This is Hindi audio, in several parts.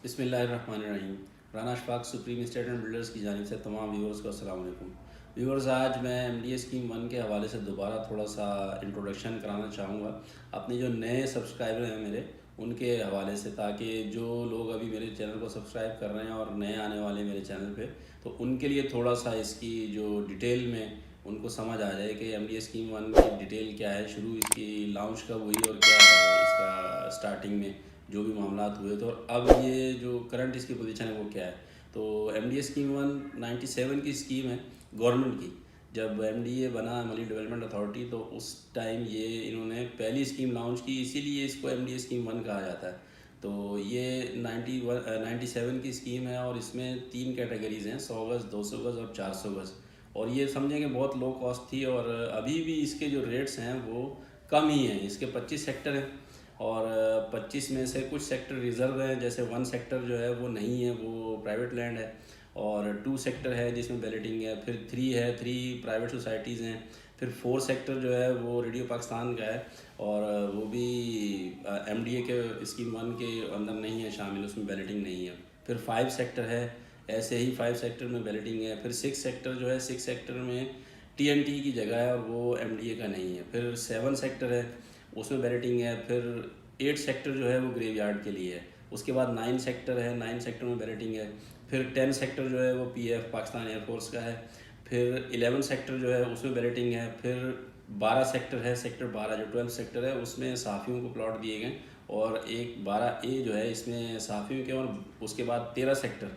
बिस्मिल्लाहिर्रहमानिर्रहीम। Rana Ashfaq supreme state and builders की जानिब से तमाम व्यूवर्स को अस्सलाम वालेकुम। व्यूवर्स, आज मैं MDA स्कीम 1 के हवाले से दोबारा थोड़ा सा इंट्रोडक्शन कराना चाहूँगा अपने जो नए सब्सक्राइबर हैं मेरे उनके हवाले से, ताकि जो लोग अभी मेरे चैनल को सब्सक्राइब कर रहे हैं और नए आने वाले मेरे चैनल पे, तो उनके लिए थोड़ा सा इसकी जो डिटेल में उनको समझ आ जाए कि MDA स्कीम 1 की डिटेल क्या है, शुरू इसकी लॉन्च कब हुई और क्या है इसका स्टार्टिंग में जो भी मामलात हुए, तो अब ये जो करंट इसकी पोजीशन है वो क्या है। तो MDA स्कीम 1 97 की स्कीम है गवर्नमेंट की। जब MDA बना, मली डेवलपमेंट अथॉरिटी, तो उस टाइम ये इन्होंने पहली स्कीम लॉन्च की, इसीलिए इसको MDA स्कीम 1 कहा जाता है। तो ये 97 की स्कीम है और इसमें 3 कैटेगरीज़ हैं, 100 गज़, 200 गज़ और 400 गज़। और ये समझें कि बहुत लो कॉस्ट थी और अभी भी इसके जो रेट्स हैं वो कम ही हैं। इसके 25 सेक्टर हैं और 25 में से कुछ सेक्टर रिज़र्व हैं, जैसे 1 सेक्टर जो है वो नहीं है, वो प्राइवेट लैंड है, और 2 सेक्टर है जिसमें बैलेटिंग है, फिर 3 है, 3 प्राइवेट सोसाइटीज़ हैं, फिर 4 सेक्टर जो है वो रेडियो पाकिस्तान का है और वो भी MDA के स्कीम 1 के अंदर नहीं है शामिल, उसमें बैलेटिंग नहीं है। फिर 5 सेक्टर है, ऐसे ही 5 सेक्टर में बैलेटिंग है। फिर 6 सेक्टर जो है, 6 सेक्टर में TNT की जगह है और वो MDA का नहीं है। फिर 7 सेक्टर है, उसमें बैलेटिंग है। फिर 8 सेक्टर जो है वो ग्रेवयार्ड के लिए है। उसके बाद 9 सेक्टर है, 9 सेक्टर में बैलेटिंग है। फिर 10 सेक्टर जो है वो PF पाकिस्तान एयरफोर्स का है। फिर 11 सेक्टर जो है उसमें बैलेटिंग है। फिर 12 सेक्टर है, सेक्टर 12 जो 12 सेक्टर है उसमें सहाफ़ियों को प्लॉट दिए गए और एक 12A जो है इसमें सहाफ़ियों के, और उसके बाद 13 सेक्टर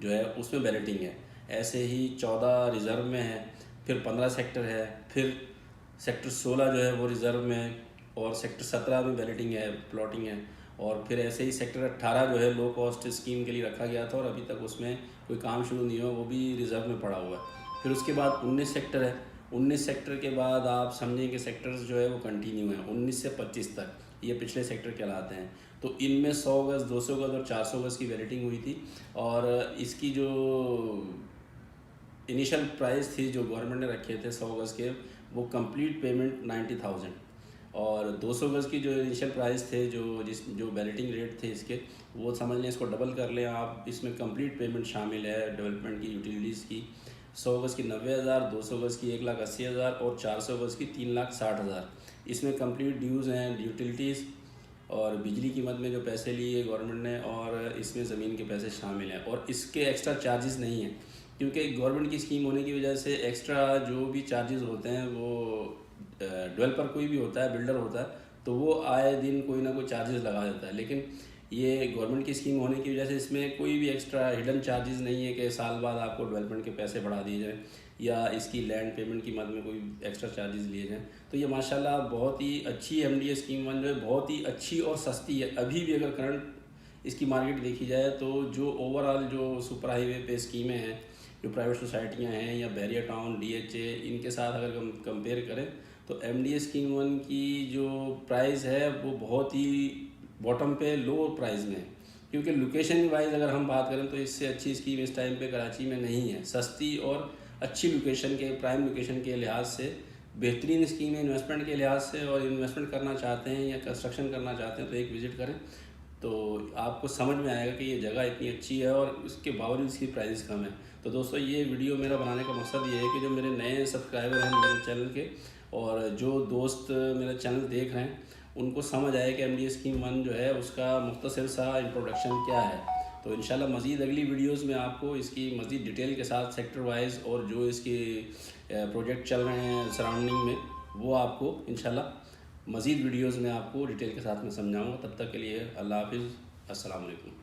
जो है उसमें बैलेटिंग है। ऐसे ही 14 रिज़र्व में है, फिर 15 सेक्टर है, फिर सेक्टर 16 जो है वो रिज़र्व में है और सेक्टर 17 में बैलेटिंग है, प्लॉटिंग है। और फिर ऐसे ही सेक्टर 18 जो है लो कॉस्ट स्कीम के लिए रखा गया था और अभी तक उसमें कोई काम शुरू नहीं हुआ, वो भी रिज़र्व में पड़ा हुआ है। फिर उसके बाद 19 सेक्टर है। 19 सेक्टर के बाद आप समझें कि सेक्टर्स जो है वो कंटिन्यू हैं 19 से 25 तक, ये पिछले सेक्टर कहलाते हैं। तो इनमें 100 गज़, 200 गज़ और 400 गज़ की बैलेटिंग हुई थी और इसकी जो इनिशियल प्राइस थी जो गवर्नमेंट ने रखे थे 100 गज़ के, वो कंप्लीट पेमेंट 90,000, और 200 गज़ की जो इनिशियल प्राइस थे, जो बैलेटिंग रेट थे इसके, वो समझ लें, इसको डबल कर लें आप, इसमें कंप्लीट पेमेंट शामिल है डेवलपमेंट की, यूटिलिटीज़ की। 100 गज़ की 90,000, 200 गज़ की 1,80,000 और 400 गज़ की 3,60,000। इसमें कंप्लीट ड्यूज़ हैं, यूटिलिटीज़ और बिजली की मद में जो पैसे लिए गवर्नमेंट ने, और इसमें ज़मीन के पैसे शामिल हैं। और इसके एक्स्ट्रा चार्जेस नहीं हैं, क्योंकि गवर्नमेंट की स्कीम होने की वजह से एक्स्ट्रा जो भी चार्जेस होते हैं वो डेवलपर कोई भी होता है, बिल्डर होता है, तो वो आए दिन कोई ना कोई चार्जेस लगा देता है। लेकिन ये गवर्नमेंट की स्कीम होने की वजह से इसमें कोई भी एक्स्ट्रा हिडन चार्जेस नहीं है कि साल बाद आपको डेवलपमेंट के पैसे बढ़ा दिए जाएँ या इसकी लैंड पेमेंट की मद में कोई एक्स्ट्रा चार्जेस लिए जाएँ। तो ये माशाल्लाह बहुत ही अच्छी MDA स्कीम 1 जो है, बहुत ही अच्छी और सस्ती है। अभी भी अगर करंट इसकी मार्केट देखी जाए तो जो ओवरऑल जो सुपर हाईवे पे स्कीमें हैं, जो प्राइवेट सोसाइटियाँ हैं या बैरियर टाउन, DHA, इनके साथ अगर हम कंपेयर करें तो MDA स्कीम 1 की जो प्राइस है वो बहुत ही बॉटम पे लो प्राइस में है। क्योंकि लोकेशन वाइज अगर हम बात करें तो इससे अच्छी स्कीम इस टाइम पे कराची में नहीं है। सस्ती और अच्छी लोकेशन के, प्राइम लोकेशन के लिहाज से बेहतरीन स्कीम है। इन्वेस्टमेंट के लिहाज से, और इन्वेस्टमेंट करना चाहते हैं या कंस्ट्रक्शन करना चाहते हैं तो एक विज़िट करें, तो आपको समझ में आएगा कि ये जगह इतनी अच्छी है और उसके बावजूद इसकी प्राइस कम है। तो दोस्तों, ये वीडियो मेरा बनाने का मकसद ये है कि जो मेरे नए सब्सक्राइबर हैं मेरे चैनल के, और जो दोस्त मेरा चैनल देख रहे हैं, उनको समझ आए कि MDA स्कीम 1 जो है उसका मुख्तसर सा इंट्रोडक्शन क्या है। तो इंशाल्लाह मज़ीद अगली वीडियोस में आपको इसकी मज़ीद डिटेल के साथ सेक्टर वाइज और जो इसके प्रोजेक्ट चल रहे हैं सराउंडिंग में, वो आपको इंशाल्लाह मज़ीद वीडियोस में आपको डिटेल के साथ में समझाऊंगा। तब तक के लिए अल्लाह हाफिज़, अस्सलाम वालेकुम।